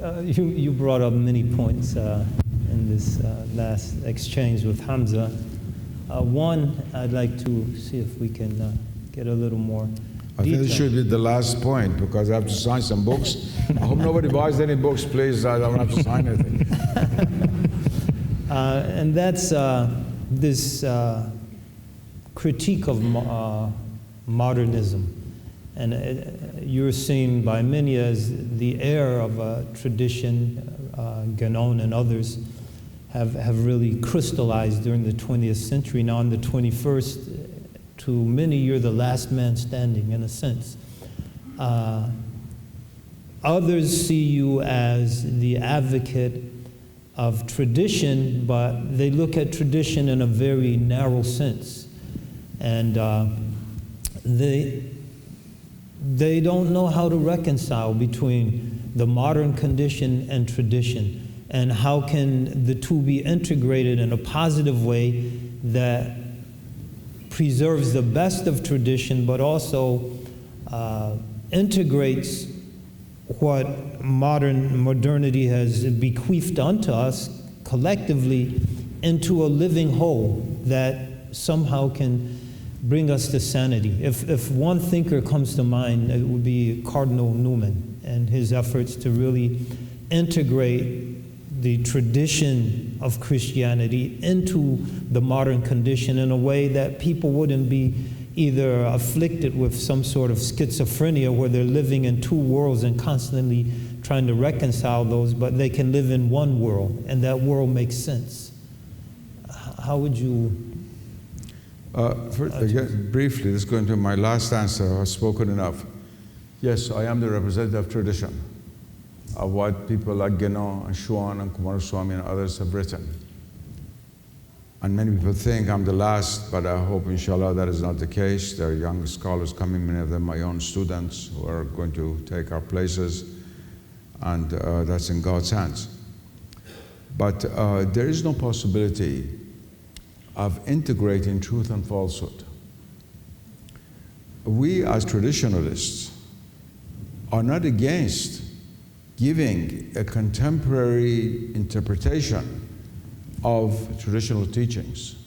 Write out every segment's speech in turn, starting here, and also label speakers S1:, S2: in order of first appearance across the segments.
S1: You brought up many points in this last exchange with Hamza. One, I'd like to see if we can get a little more
S2: I think this should be the last point because I have to sign some books. I hope nobody buys any books, please. I don't have to sign anything.
S1: And that's this critique of modernism. And you're seen by many as the heir of a tradition. Guénon and others have really crystallized during the 20th century. Now in the 21st, to many, you're the last man standing, in a sense. Others see you as the advocate of tradition, but they look at tradition in a very narrow sense. And they don't know how to reconcile between the modern condition and tradition, and how can the two be integrated in a positive way that preserves the best of tradition, but also integrates what modernity has bequeathed unto us collectively into a living whole that somehow can bring us to sanity. If one thinker comes to mind, it would be Cardinal Newman and his efforts to really integrate the tradition of Christianity into the modern condition in a way that people wouldn't be either afflicted with some sort of schizophrenia where they're living in two worlds and constantly trying to reconcile those, but they can live in one world, and that world makes sense. How would you...
S2: Again, briefly, this is going to my last answer. I've spoken enough. Yes, I am the representative of tradition, of what people like Guénon and Schuon and Kumaraswamy and others have written. And many people think I'm the last, but I hope, inshallah, that is not the case. There are young scholars coming, many of them my own students, who are going to take our places, and that's in God's hands. But there is no possibility of integrating truth and falsehood. We, as traditionalists, are not against giving a contemporary interpretation of traditional teachings,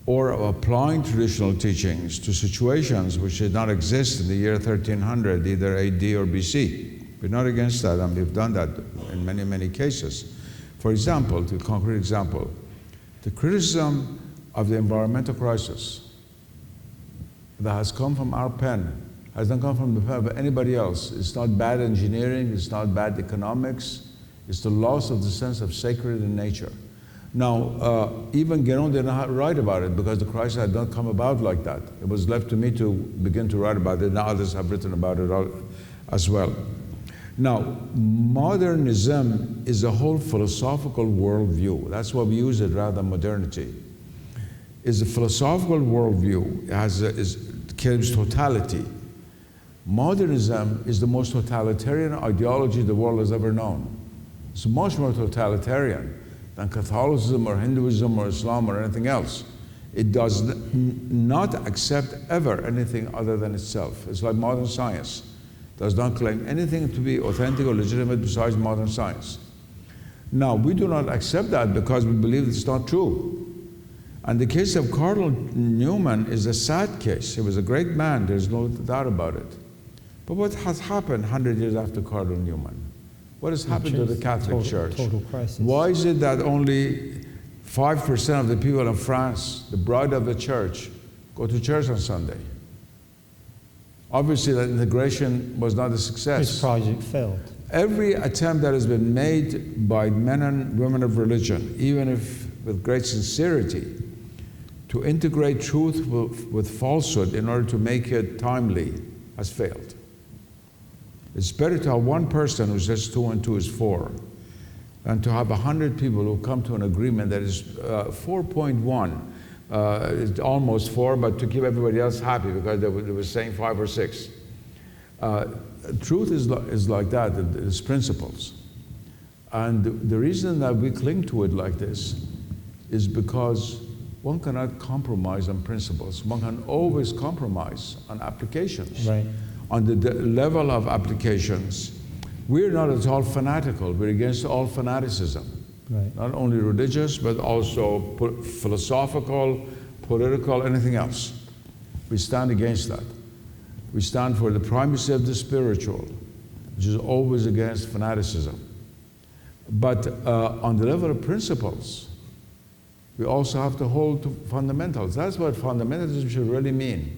S2: or of applying traditional teachings to situations which did not exist in the year 1300, either AD or BC. We're not against that, and we've done that in many, many cases. For example, to a concrete example, the criticism of the environmental crisis that has come from our pen has not come from the pen of anybody else. It's not bad engineering, it's not bad economics, it's the loss of the sense of sacred in nature. Now, even Guénon did not write about it because the crisis had not come about like that. It was left to me to begin to write about it. Now others have written about it as well. Now, modernism is a whole philosophical worldview. That's why we use it rather than modernity. It's a philosophical worldview. It claims totality. Modernism is the most totalitarian ideology the world has ever known. It's much more totalitarian than Catholicism or Hinduism or Islam or anything else. It does not accept ever anything other than itself. It's like modern science. It does not claim anything to be authentic or legitimate besides modern science. Now, we do not accept that because we believe it's not true. And the case of Cardinal Newman is a sad case. He was a great man, there's no doubt about it. But what has happened 100 years after Cardinal Newman? What has happened to the Catholic Church?
S1: Total crisis.
S2: Why is it that only 5% of the people in France, the bride of the church, go to church on Sunday? Obviously, that integration was not a success.
S1: This project failed.
S2: Every attempt that has been made by men and women of religion, even if with great sincerity, to integrate truth with falsehood in order to make it timely, has failed. It's better to have one person who says 2 and 2 is 4 than to have 100 people who come to an agreement that is 4.1. It's almost 4, but to keep everybody else happy because they were saying 5 or 6. Truth is like that, it's principles. And the reason that we cling to it like this is because one cannot compromise on principles. One can always compromise on applications.
S1: Right.
S2: On the level of applications, We're not at all fanatical. We're against all fanaticism.
S1: Right.
S2: Not only religious, but also philosophical, political, anything else. We stand against that. We stand for the primacy of the spiritual, which is always against fanaticism. But on the level of principles, we also have to hold to fundamentals. That's what fundamentalism should really mean.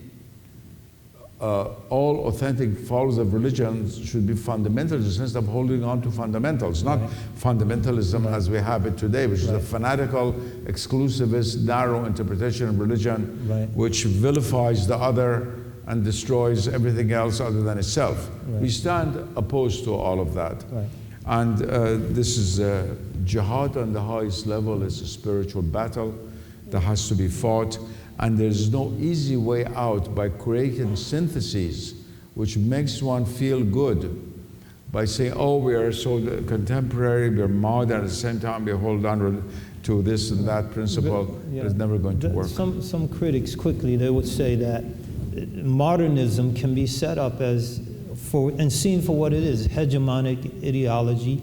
S2: All authentic followers of religion should be fundamentalists in the sense of holding on to fundamentals, not fundamentalism as we have it today, which is a fanatical, exclusivist, narrow interpretation of religion, which vilifies the other and destroys everything else other than itself. We stand opposed to all of that. And this is jihad on the highest level. It's a spiritual battle that has to be fought. And there's no easy way out by creating syntheses which makes one feel good by saying, oh, we are so contemporary, we're modern, at the same time we hold on to this and that principle. It's never going to work.
S1: Some critics quickly, they would say that modernism can be set up as and seen for what it is, hegemonic ideology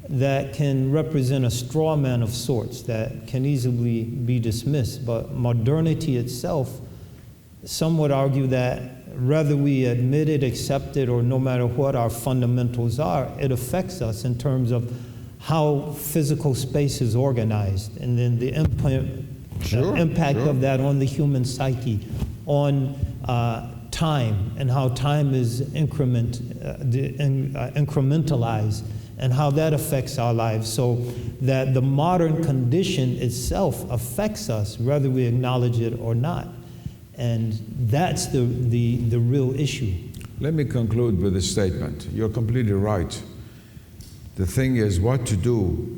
S1: that can represent a straw man of sorts that can easily be dismissed. But modernity itself, some would argue that whether we admit it, accept it, or no matter what our fundamentals are, it affects us in terms of how physical space is organized, and then the impact of that on the human psyche, on time, and how time is incrementalized, and how that affects our lives, so that the modern condition itself affects us, whether we acknowledge it or not. And that's the real issue.
S2: Let me conclude with a statement. You're completely right. The thing is what to do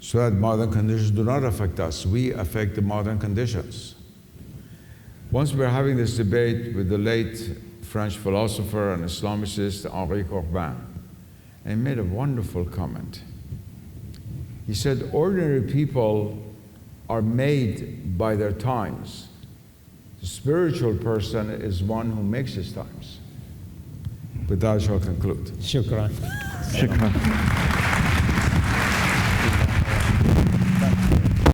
S2: so that modern conditions do not affect us. We affect the modern conditions. Once we were having this debate with the late French philosopher and Islamicist Henri Corbin, and he made a wonderful comment. He said, ordinary people are made by their times. The spiritual person is one who makes his times. With that, I shall conclude.
S1: Shukran.
S3: Shukran.